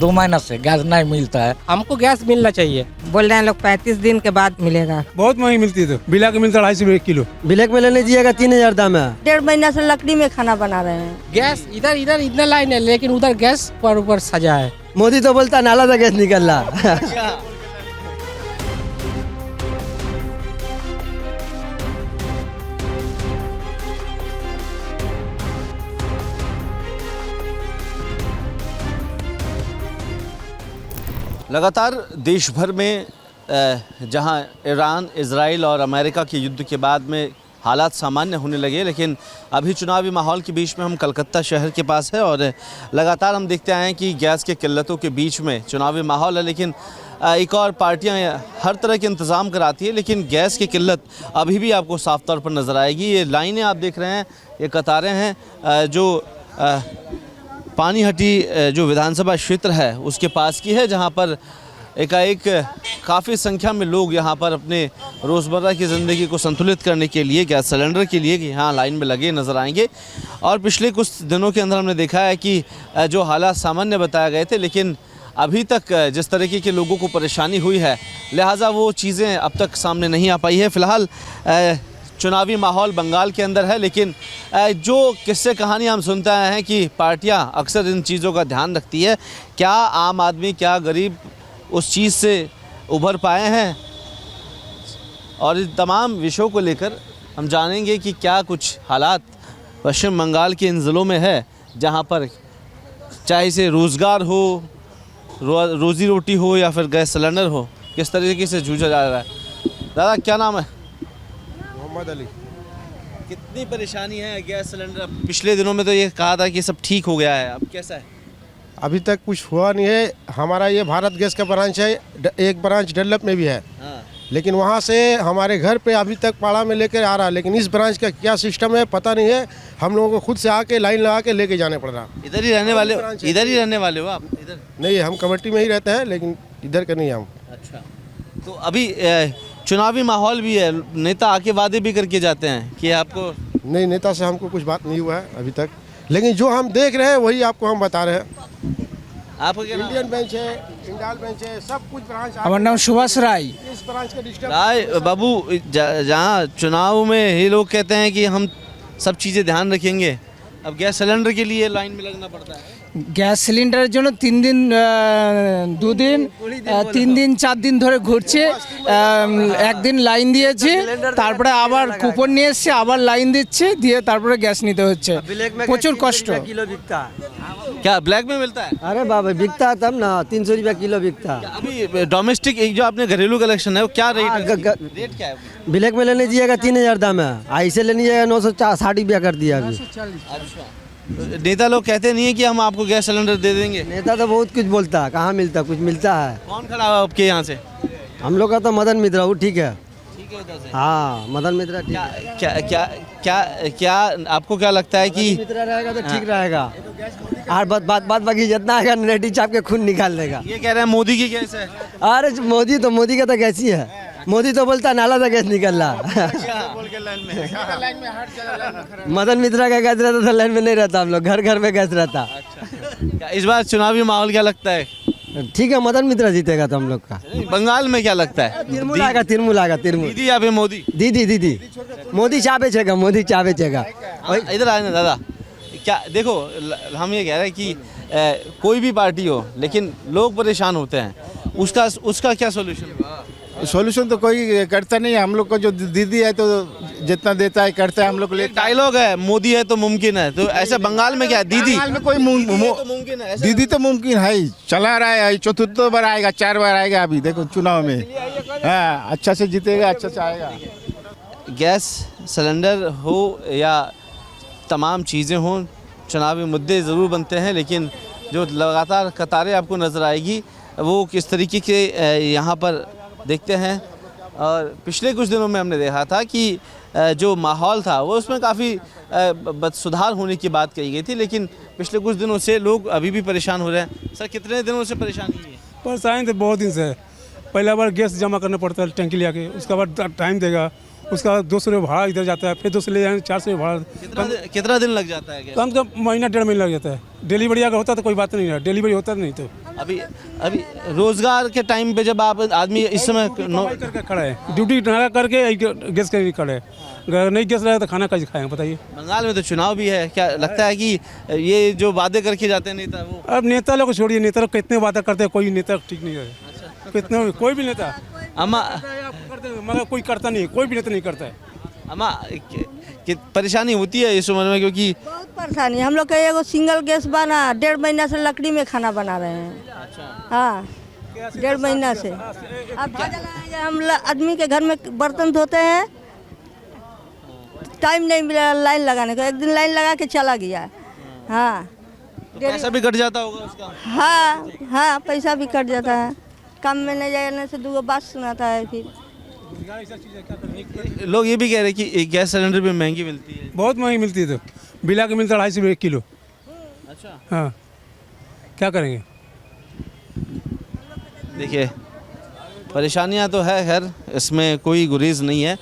2 महीना से गैस नहीं मिलता है। हमको गैस मिलना चाहिए। बोल रहे हैं लोग 35 दिन के बाद मिलेगा। बहुत महंगी मिलती है, तो बिला के मिलता 250 रुपये किलो। ब्लैक में लेने दीजिएगा 3000 दाम है। 1.5 महीना से लकड़ी में खाना बना रहे हैं। गैस इधर इधर इतना लाइन है, लेकिन उधर गैस पर ऊपर सजा है। मोदी तो बोलता नाला से गैस निकल रहा। लगातार देश भर में जहां ईरान, इजराइल और अमेरिका के युद्ध के बाद में हालात सामान्य होने लगे, लेकिन अभी चुनावी माहौल के बीच में हम कलकत्ता शहर के पास है और लगातार हम देखते आए हैं कि गैस के किल्लतों के बीच में चुनावी माहौल है। लेकिन एक और पार्टियां हर तरह के इंतज़ाम कराती है, लेकिन गैस की किल्लत अभी भी आपको साफ तौर पर नज़र आएगी। ये लाइनें आप देख रहे हैं, ये कतारें हैं जो पानीहटी जो विधानसभा क्षेत्र है उसके पास की है, जहां पर एकाएक काफ़ी संख्या में लोग यहां पर अपने रोज़मर्रा की ज़िंदगी को संतुलित करने के लिए गैस सिलेंडर के लिए यहाँ लाइन में लगे नज़र आएंगे। और पिछले कुछ दिनों के अंदर हमने देखा है कि जो हालात सामान्य बताए गए थे, लेकिन अभी तक जिस तरीके के लोगों को परेशानी हुई है, लिहाजा वो चीज़ें अब तक सामने नहीं आ पाई है। फ़िलहाल चुनावी माहौल बंगाल के अंदर है, लेकिन जो किस्से कहानी हम सुनते आए हैं कि पार्टियां अक्सर इन चीज़ों का ध्यान रखती है। क्या आम आदमी, क्या गरीब उस चीज़ से उभर पाए हैं? और इन तमाम विषयों को लेकर हम जानेंगे कि क्या कुछ हालात पश्चिम बंगाल के इन ज़िलों में है, जहां पर चाहे से रोज़गार हो, रोज़ी रोटी हो या फिर गैस सिलेंडर हो, किस तरीके से जूझा जा रहा है। दादा क्या नाम है? मोहम्मद अली। कितनी परेशानी है गैस सिलेंडर? पिछले दिनों में तो ये कहा था कि सब ठीक हो गया है, अब कैसा है? अभी तक कुछ हुआ नहीं है। हमारा ये भारत गैस का ब्रांच है, एक ब्रांच डेवलप में भी है। हाँ। लेकिन वहाँ से हमारे घर पे अभी तक पाड़ा में लेकर आ रहा है, लेकिन इस ब्रांच का क्या सिस्टम है पता नहीं है। हम लोगों को खुद से आके लाइन लगा के लेके जाने पड़ रहा। इधर ही रहने वाले, इधर ही रहने वाले हो आप? इधर नहीं, हम कमेटी में ही रहते हैं, लेकिन इधर का नहीं हम। अच्छा, तो अभी चुनावी माहौल भी है, नेता आके वादे भी करके जाते हैं कि आपको। नहीं, नेता से हमको कुछ बात नहीं हुआ है अभी तक, लेकिन जो हम देख रहे हैं वही आपको हम बता रहे हैं। आपको क्या इंडियन बेंच है, इंडाल बेंच है, सब कुछ ब्रांच। हमारा नाम सुभाष राय। इस ब्रांच का डिस्टर्ब राय बाबू, जहाँ चुनाव में ये लोग कहते हैं कि हम सब चीज़ें ध्यान रखेंगे, अब गैस सिलेंडर के लिए लाइन में लगना पड़ता है। গ্যাস সিলিন্ডারের জন্য 3 দিন 2 দিন 3 দিন 4 দিন ধরে ঘুরছে। একদিন লাইন দিয়েছি, তারপরে আবার কুপন নিয়ে এসছে, আবার লাইন দিচ্ছে, দিয়ে তারপরে গ্যাস নিতে হচ্ছে। প্রচুর কষ্ট। किलो बिकता। क्या ब्लैक में मिलता है? अरे बाबा बिकता है तब ना, 300 रुपया किलो बिकता। अभी डोमेस्टिक जो आपने घरेलू कलेक्शन है वो क्या रेट है? रेट क्या है? ब्लैक में लेने दीजिएगा 3000 दाम है, ऐसे लेने जाएगा 960 रुपया कर दिया अभी। अच्छा, नेता लोग कहते नहीं है कि हम आपको गैस सिलेंडर दे देंगे? नेता तो बहुत कुछ बोलता है, कहाँ मिलता, कुछ मिलता है। कौन खड़ा है आपके यहाँ से? हम लोग का तो मदन मित्रा, वो ठीक है। ठीक है, उधर से। हाँ, मदन मित्रा ठीक क्या है। क्या क्या क्या क्या आपको क्या लगता है कि मित्रा रहेगा तो ठीक रहेगा। और बात बाकी जितना आएगा नेटी चाप के खून निकाल देगा। ये कह रहे हैं मोदी की गैस है? अरे मोदी का तो कैसी है, मोदी तो बोलता नाला से गैस निकल रहा। मदन मित्रा का गैस रहता तो लाइन में नहीं रहता, हम लोग घर घर में गैस रहता। क्या इस बार चुनावी माहौल क्या लगता है? ठीक है, मदन मित्रा जीतेगा तो हम लोग का। बंगाल में क्या लगता है? तिरमुल आएगा, तिरमुल आएगा, तिरमुल। दीदी या फिर मोदी? दीदी मोदी चाबे छेगा, मोदी चाबे छेगा। इधर आए ना दादा, क्या देखो हम ये कह रहे हैं कि कोई भी पार्टी हो, लेकिन लोग परेशान होते हैं, उसका क्या सोल्यूशन? सॉल्यूशन तो कोई करता नहीं है। हम लोग को जो दीदी है तो जितना देता है करता है, हम लोग ले। डायलॉग है मोदी है तो मुमकिन है, तो ऐसे बंगाल में क्या है? दीदी में कोई मुमकिन है? दीदी तो मुमकिन है ही, चला रहा है, चतुर्थ बार आएगा, 4 बार आएगा अभी देखो चुनाव में। हाँ, अच्छा से जीतेगा, अच्छा से आएगा। गैस सिलेंडर हो या तमाम चीज़ें हों, चुनावी मुद्दे ज़रूर बनते हैं, लेकिन जो लगातार कतारें आपको नज़र आएगी वो किस तरीके के यहाँ पर देखते हैं। और पिछले कुछ दिनों में हमने देखा था कि जो माहौल था वो उसमें काफ़ी सुधार होने की बात कही गई थी, लेकिन पिछले कुछ दिनों से लोग अभी भी परेशान हो रहे हैं। सर, कितने दिनों से परेशानी है? परेशानी तो बहुत दिन से है। पहला बार गैस जमा करना पड़ता है टंकी ले आके, उसका बाद टाइम देगा, उसका 200 रुपये भाड़ा इधर जाता है, फिर 200 ले जाएंगे 400 रुपये भाड़ा। कितना दिन लग जाता है? कम से कम महीना 1.5 महीना लग जाता है। डिलीवरी अगर होता तो कोई बात नहीं है, डिलीवरी होता नहीं तो अभी अभी रोजगार के टाइम पे जब आप आदमी इस समय कमाई करके खड़ा है, ड्यूटी लगा करके गैस के खड़े है, अगर नहीं गैस लगा तो खाना कैसे खाएंगे बताइए। बंगाल में तो चुनाव भी है, क्या लगता है कि ये जो वादे करके जाते हैं नेता वो अब नेता लोग को छोड़िए, नेता लोग कितने वादा करते हैं, कोई नेता ठीक नहीं है। कितने कोई भी नेता अम्मा करते हैं मगर कोई करता नहीं, कोई भी नेता नहीं करता है। अम्मा कि परेशानी होती है इस उम्र में, क्योंकि बहुत परेशानी। हम लोग का एगो सिंगल गैस बना, 1.5 महीना से लकड़ी में खाना बना रहे हैं। हाँ 1.5 महीना से। अब हम आदमी के घर में बर्तन धोते हैं, टाइम नहीं मिला लाइन लगाने का, एक दिन लाइन लगा के चला गया। हाँ पैसा भी कट जाता होगा उसका। हाँ हाँ पैसा भी कट जाता है, काम में नहीं जाने से 2 बात सुनाता है। फिर लोग ये भी कह रहे हैं कि गैस सिलेंडर भी महंगी मिलती है। बहुत महंगी मिलती है, तो बिला के मिलता 250 रुपये 1 किलो। अच्छा हाँ क्या करेंगे। देखिए परेशानियां तो है, खैर इसमें कोई गुरेज नहीं है।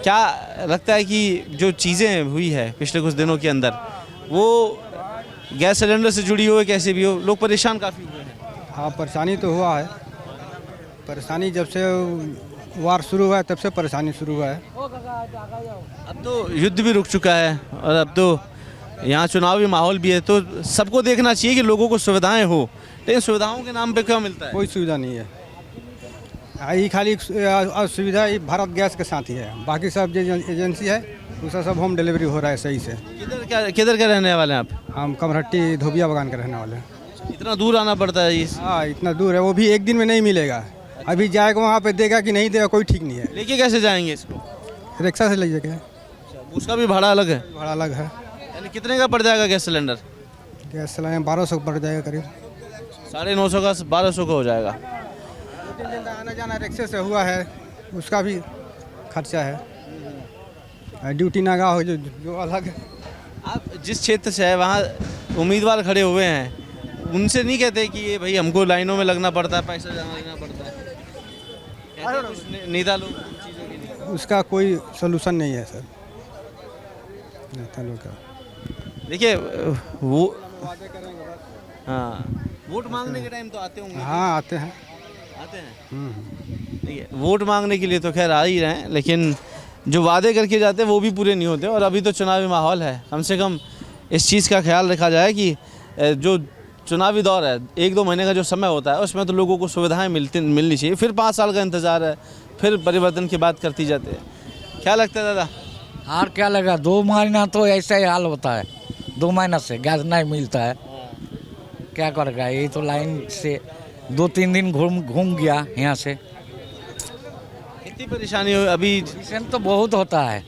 क्या लगता है कि जो चीज़ें हुई है पिछले कुछ दिनों के अंदर, वो गैस सिलेंडर से जुड़ी हो कैसे भी हो, लोग परेशान काफ़ी हुए हैं। हाँ परेशानी तो हुआ है, परेशानी जब से वार शुरू हुआ है तब से परेशानी शुरू हुआ है। अब तो युद्ध भी रुक चुका है और अब तो यहाँ चुनावी माहौल भी है, तो सबको देखना चाहिए कि लोगों को सुविधाएं हो, लेकिन सुविधाओं के नाम पे क्या मिलता है? कोई सुविधा नहीं है। ये खाली सुविधा ये भारत गैस के साथ ही है, बाकी सब जो एजेंसी है उसका सब होम डिलीवरी हो रहा है सही से। किधर के रहने वाले हैं आप? हम कमरहट्टी धोबिया बागान के रहने वाले हैं। इतना दूर आना पड़ता है ये? हाँ इतना दूर है, वो भी एक दिन में नहीं मिलेगा। अभी जाएगा वहाँ पे देगा कि नहीं देगा कोई ठीक नहीं है। लेके कैसे जाएंगे इसको? रिक्शा से ले जाएगा, उसका भी भाड़ा अलग है? भाड़ा अलग है। यानी कितने का पड़ जाएगा गैस सिलेंडर? गैस सिलेंडर 1200 पड़ जाएगा करीब। 950 का 1200 का हो जाएगा। 2-3 दिन आना जाना रिक्शे से हुआ है, उसका भी खर्चा है। ड्यूटी नागा हो जो अलग है। आप जिस क्षेत्र से है वहाँ उम्मीदवार खड़े हुए हैं, उनसे नहीं कहते कि ये भाई हमको लाइनों में लगना पड़ता है, पैसा जमा देना पड़ता है? कहते हैं कुछ नेता लोग चीज़ों के लिए। उसका कोई सोल्यूशन नहीं है सर नेता लोग का। देखिए वो हाँ वोट मांगने के टाइम तो आते होंगे। हाँ आते हैं। देखिए वोट मांगने के लिए तो खैर आ ही रहे हैं, लेकिन जो वादे करके जाते हैं वो भी पूरे नहीं होते। और अभी तो चुनावी माहौल है, कम से कम इस चीज़ का ख्याल रखा जाए कि जो चुनावी दौर है 1-2 महीने का जो समय होता है उसमें तो लोगों को सुविधाएं मिलनी चाहिए। फिर 5 साल का इंतज़ार है, फिर परिवर्तन की बात करती जाते हैं। क्या लगता है दादा? और क्या लगा, 2 महीना तो ऐसा ही हाल होता है, 2 महीना से गैस नहीं मिलता है, क्या करेगा। यही तो लाइन से 2-3 दिन घूम गया यहाँ से। कितनी परेशानी हो अभी? तो बहुत होता है।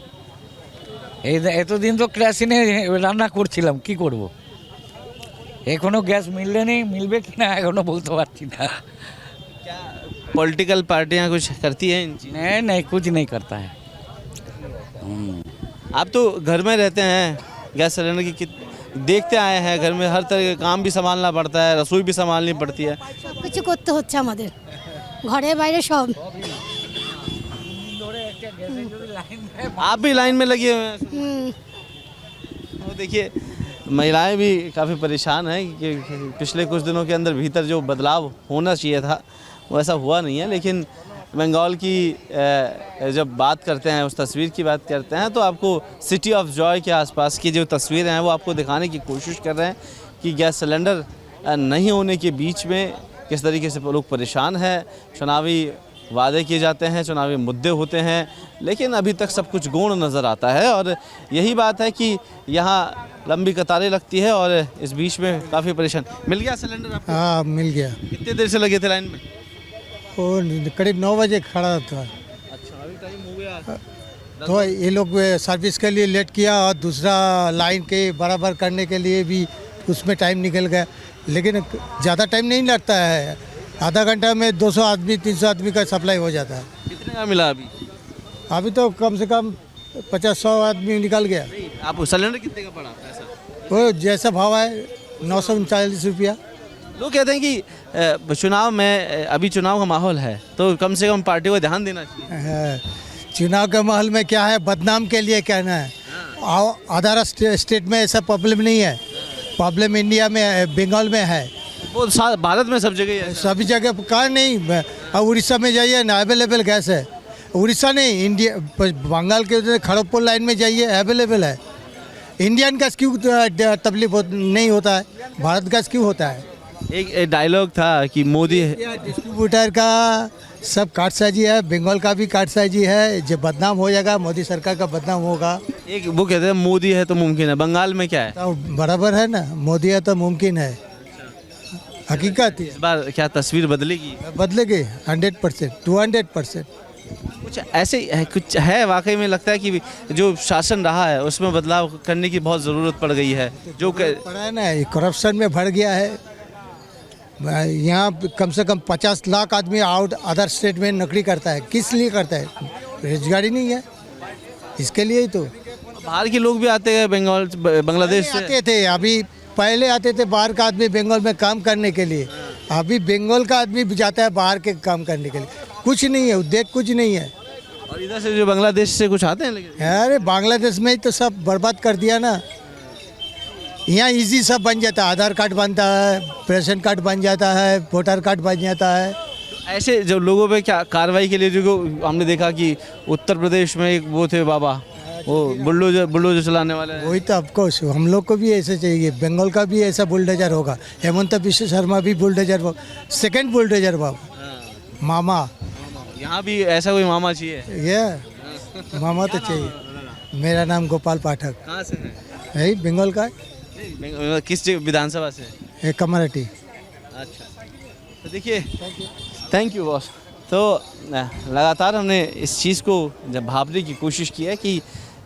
এত দিন তো ক্রাসিনে রান্না করছিলাম, কি করব। এখনো গ্যাস মিলবে কিনা এখনো বলতে পারছি না। क्या पॉलिटिकल पार्टियां कुछ करती हैं इन चीज़ों? नहीं कुछ नहीं करता है। आप तो घर में रहते हैं, गैस सिलेंडर की देखते आए हैं, घर में हर तरह के काम भी संभालना पड़ता है, रसोई भी संभालनी पड़ती है। সব কিছু করতে হচ্ছে আমাদের, ঘরে বাইরে সব। आप भी लाइन में लगे हुए हैं? तो देखिए महिलाएं भी काफ़ी परेशान हैं कि पिछले कुछ दिनों के अंदर भीतर जो बदलाव होना चाहिए था वो ऐसा हुआ नहीं है। लेकिन बंगाल की जब बात करते हैं, उस तस्वीर की बात करते हैं, तो आपको सिटी ऑफ जॉय के आसपास की जो तस्वीरें हैं वो आपको दिखाने की कोशिश कर रहे हैं कि गैस सिलेंडर नहीं होने के बीच में किस तरीके से लोग परेशान हैं। चुनावी वादे किए जाते हैं, चुनावी मुद्दे होते हैं, लेकिन अभी तक सब कुछ गौण नज़र आता है। और यही बात है कि यहाँ लंबी कतारें लगती है और इस बीच में काफ़ी परेशान। मिल गया सिलेंडर आपको? हाँ मिल गया। कितने देर से लगे थे लाइन में? वो करीब 9 बजे खड़ा था। अच्छा अभी टाइम हो गया। तो ये लोग सर्विस के लिए लेट किया और दूसरा लाइन के बराबर करने के लिए भी उसमें टाइम निकल गया। लेकिन ज़्यादा टाइम नहीं लगता है, आधा घंटा में 200 आदमी 300 आदमी का सप्लाई हो जाता है। कितने का मिला अभी? अभी तो कम से कम 50-100 आदमी निकल गया। आप सिलेंडर कितने का पड़ा पैसा? वो जैसा भाव है 939 रुपया। लोग कहते हैं कि चुनाव में अभी चुनाव का माहौल है तो कम से कम पार्टी को ध्यान देना चाहिए। चुनाव के माहौल में क्या है, बदनाम के लिए कहना है। अदर स्टेट में ऐसा प्रॉब्लम नहीं है, प्रॉब्लम इंडिया में बंगाल में है। वो भारत में सब जगह ही है। सभी जगह कहा नहीं, अब उड़ीसा में जाइए ना अवेलेबल गैस है। उड़ीसा नहीं, इंडिया बंगाल के खड़गपुर लाइन में जाइए अवेलेबल है। इंडियन गैस क्यों तकलीफ नहीं होता है, भारत गैस क्यों होता है? एक डायलॉग था कि मोदी डिस्ट्रीब्यूटर का सब काटसाजी है, बंगाल का भी काटसाजी है। जो बदनाम हो जाएगा, मोदी सरकार का बदनाम होगा। एक वो कहते हैं मोदी है तो मुमकिन है, बंगाल में क्या है? तो बराबर है ना, मोदी है तो मुमकिन है, हकीकत है। इस बार क्या तस्वीर बदलेगी? बदलेगी 100%, 200%। कुछ ऐसे कुछ है वाकई में लगता है कि जो शासन रहा है उसमें बदलाव करने की बहुत ज़रूरत पड़ गई है। जो पड़ा है ना, करप्शन में बढ़ गया है। यहाँ कम से कम 50 लाख आदमी आउट अदर स्टेट में नौकरी करता है। किस लिए करता है? रोजगारी नहीं है, इसके लिए ही तो। बाहर के लोग भी आते हैं बांग्लादेश से। आते थे, अभी पहले आते थे बाहर का आदमी बंगाल में काम करने के लिए। अभी बंगाल का आदमी भी जाता है बाहर के काम करने के लिए। कुछ नहीं है, उद्योग कुछ नहीं है। और इधर से जो बांग्लादेश से कुछ आते हैं लेकिन अरे बांग्लादेश में ही तो सब बर्बाद कर दिया ना। यहाँ इजी सब बन जाता है, आधार कार्ड बनता है, रेशन कार्ड बन जाता है, वोटर कार्ड बन जाता है। ऐसे जो लोगों पे क्या कार्रवाई के लिए जो हमने देखा कि उत्तर प्रदेश में एक वो थे बाबा, वो बुलडोजर चलाने वाले हैं। वही तो आपको हम लोग को भी ऐसे चाहिए, बंगाल का भी ऐसा बुलडोजर होगा। हेमंत बिश्व शर्मा भी बुलडोजर, सेकंड बुलडोजर बाबा, मामा। यहाँ भी ऐसा कोई मामा चाहिए? ये मामा तो चाहिए। मेरा नाम गोपाल पाठक। कहाँ से है? यही बंगाल का। किस विधानसभा से? है कमराटी। अच्छा, तो देखिए, थैंक यू बॉस। तो लगातार हमने इस चीज़ को जब भापने की कोशिश की है कि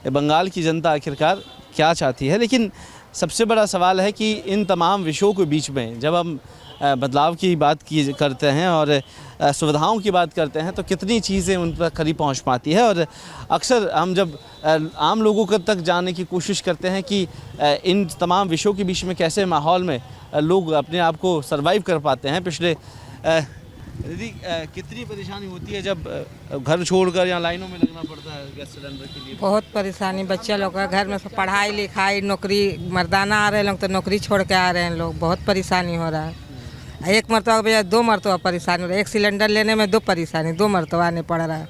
बंगाल की जनता आखिरकार क्या चाहती है, लेकिन सबसे बड़ा सवाल है कि इन तमाम विषयों के बीच में जब हम बदलाव की बात करते हैं और सुविधाओं की बात करते हैं तो कितनी चीज़ें उन पर करीब पहुंच पाती है। और अक्सर हम जब आम लोगों तक जाने की कोशिश करते हैं कि इन तमाम विषयों के बीच में कैसे माहौल में लोग अपने आप को सर्वाइव कर पाते हैं। पिछले दीदी कितनी परेशानी होती है जब घर छोड़कर या लाइनों में लगना पड़ता है गैस सिलेंडर के लिए? बहुत परेशानी, बच्चे लोग का घर में पढ़ाई लिखाई नौकरी, मर्दाना आ रहे हैं लोग तो नौकरी छोड़ के आ रहे हैं लोग, बहुत परेशानी हो रहा है। एक मरतबा के बजाय 2 मरतबा परेशानी हो रहा है। एक सिलेंडर लेने में 2 परेशानी, 2 मरतबा आने पड़ रहा है।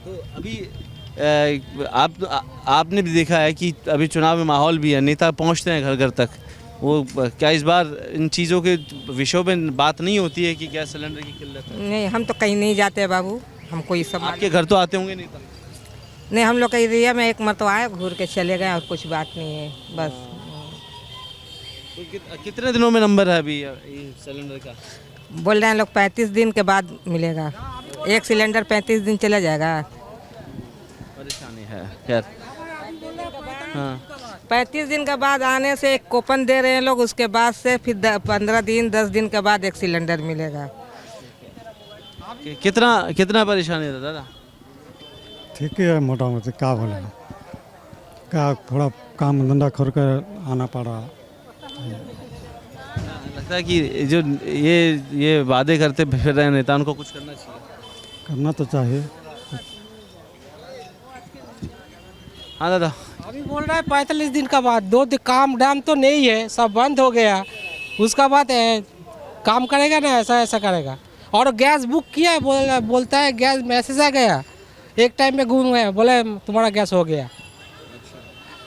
तो अभी आपने भी देखा है कि अभी चुनाव में माहौल भी है, नेता पहुंचते हैं घर घर तक। वो क्या इस बार इन चीज़ों के विषयों पे बात नहीं होती है कि गैस सिलेंडर की किल्लत है? नहीं, हम तो कहीं नहीं जाते बाबू, हमको ये सब। आपके घर तो आते होंगे नेता? नहीं, हम लोग का एरिया में एक मरतबा आए, घूर के चले गए और कुछ बात नहीं है बस। तो कितने दिनों में नंबर है अभी सिलेंडर का? बोल रहे हैं लोग 35 दिन के बाद मिलेगा। एक सिलेंडर 35 दिन चला जाएगा। परेशानी है खैर। हाँ, 35 दिन के बाद आने से एक कूपन दे रहे हैं लोग, उसके बाद से फिर 15 दिन 10 दिन के बाद एक सिलेंडर मिलेगा। कितना परेशानी है दादा? ठीक है, मोटा मोटी क्या बोलेगा, क्या थोड़ा काम धंधा छोड़ कर आना पड़ा। लगता है कि जो ये वादे करते फिर रहे नेता, उनको कुछ करना चाहिए। करना तो चाहिए। हाँ दादा, अभी बोल रहा है 45 दिन का बाद 2 काम डाम तो नहीं है, सब बंद हो गया, उसका बाद काम करेगा ना, ऐसा करेगा। और गैस बुक किया, बोलता है गैस मैसेज आ गया, एक टाइम में घूम गया, बोले तुम्हारा गैस हो गया।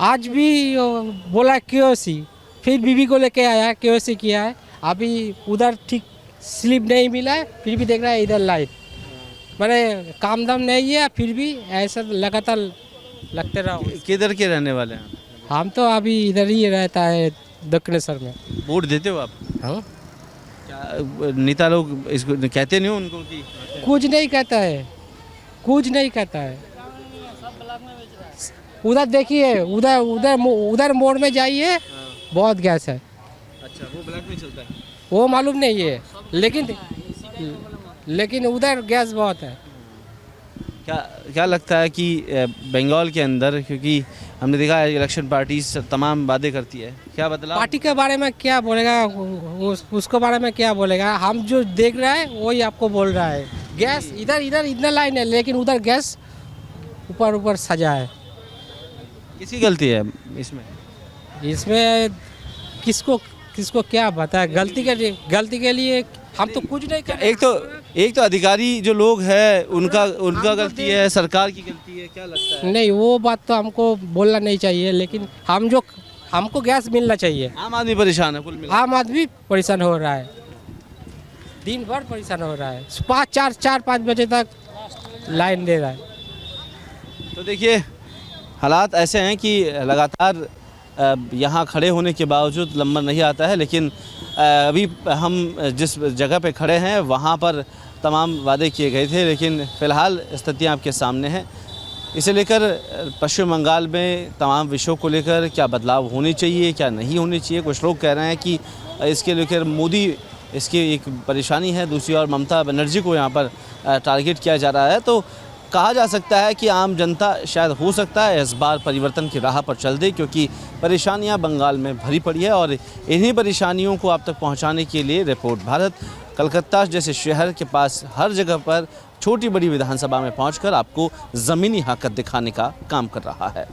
आज भी बोला KOC, फिर बीबी को लेके आया, KOC किया है, अभी उधर ठीक स्लिप नहीं मिला है, फिर भी देख रहा है इधर लाइट, मैंने काम दाम नहीं है, फिर भी ऐसा लगातार लगते रहो। किधर के रहने वाले हैं? हम तो अभी इधर ही रहता है दक्षिणेश्वर में। वोट देते हो आप? हाँ। क्या नेता लोग इसको कहते नहीं हो उनको कि? कुछ नहीं कहता है, कुछ नहीं कहता है। उधर देखिए, उधर मोड़ में जाइए, बहुत गैस है। अच्छा, वो ब्लैक में चलता है? वो मालूम नहीं है, लेकिन उधर गैस बहुत है। क्या लगता है कि बंगाल के अंदर, क्योंकि हमने देखा है इलेक्शन पार्टी तमाम वादे करती है, क्या बदलाव? पार्टी के बारे में क्या बोलेगा, उसके बारे में क्या बोलेगा? हम जो देख रहे हैं वही आपको बोल रहा है। गैस इधर इतना लाइन है, लेकिन उधर गैस ऊपर सजा है। किसकी गलती है इसमें? इसमें किसको क्या पता है। गलती के लिए हम तो कुछ नहीं कर। एक तो अधिकारी जो लोग हैं उनका गलती है, सरकार की गलती है, क्या लगता है? नहीं, वो बात तो हमको बोलना नहीं चाहिए, लेकिन हमको गैस मिलना चाहिए। आम आदमी परेशान है, कुल मिला आम आदमी परेशान हो रहा है, दिन भर परेशान हो रहा है। 4-5 बजे तक लाइन दे रहा है। तो देखिए हालात ऐसे हैं कि लगातार यहाँ खड़े होने के बावजूद नंबर नहीं आता है, लेकिन अभी हम जिस जगह पे खड़े हैं वहाँ पर तमाम वादे किए गए थे, लेकिन फ़िलहाल स्थितियाँ आपके सामने हैं। इसे लेकर पश्चिम बंगाल में तमाम विषयों को लेकर क्या बदलाव होने चाहिए, क्या नहीं होने चाहिए। कुछ लोग कह रहे हैं कि इसके लेकर मोदी इसकी एक परेशानी है, दूसरी ओर ममता बनर्जी को यहाँ पर टारगेट किया जा रहा है। तो कहा जा सकता है कि आम जनता शायद हो सकता है इस बार परिवर्तन की राह पर चल दे, क्योंकि परेशानियां बंगाल में भरी पड़ी है और इन्हीं परेशानियों को आप तक पहुंचाने के लिए रिपोर्ट भारत कलकत्ता जैसे शहर के पास हर जगह पर छोटी बड़ी विधानसभा में पहुंचकर आपको ज़मीनी हकीकत दिखाने का काम कर रहा है।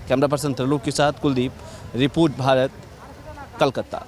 कैमरा पर्सन त्रिलोक के साथ कुलदीप, रिपोर्ट भारत, कलकत्ता।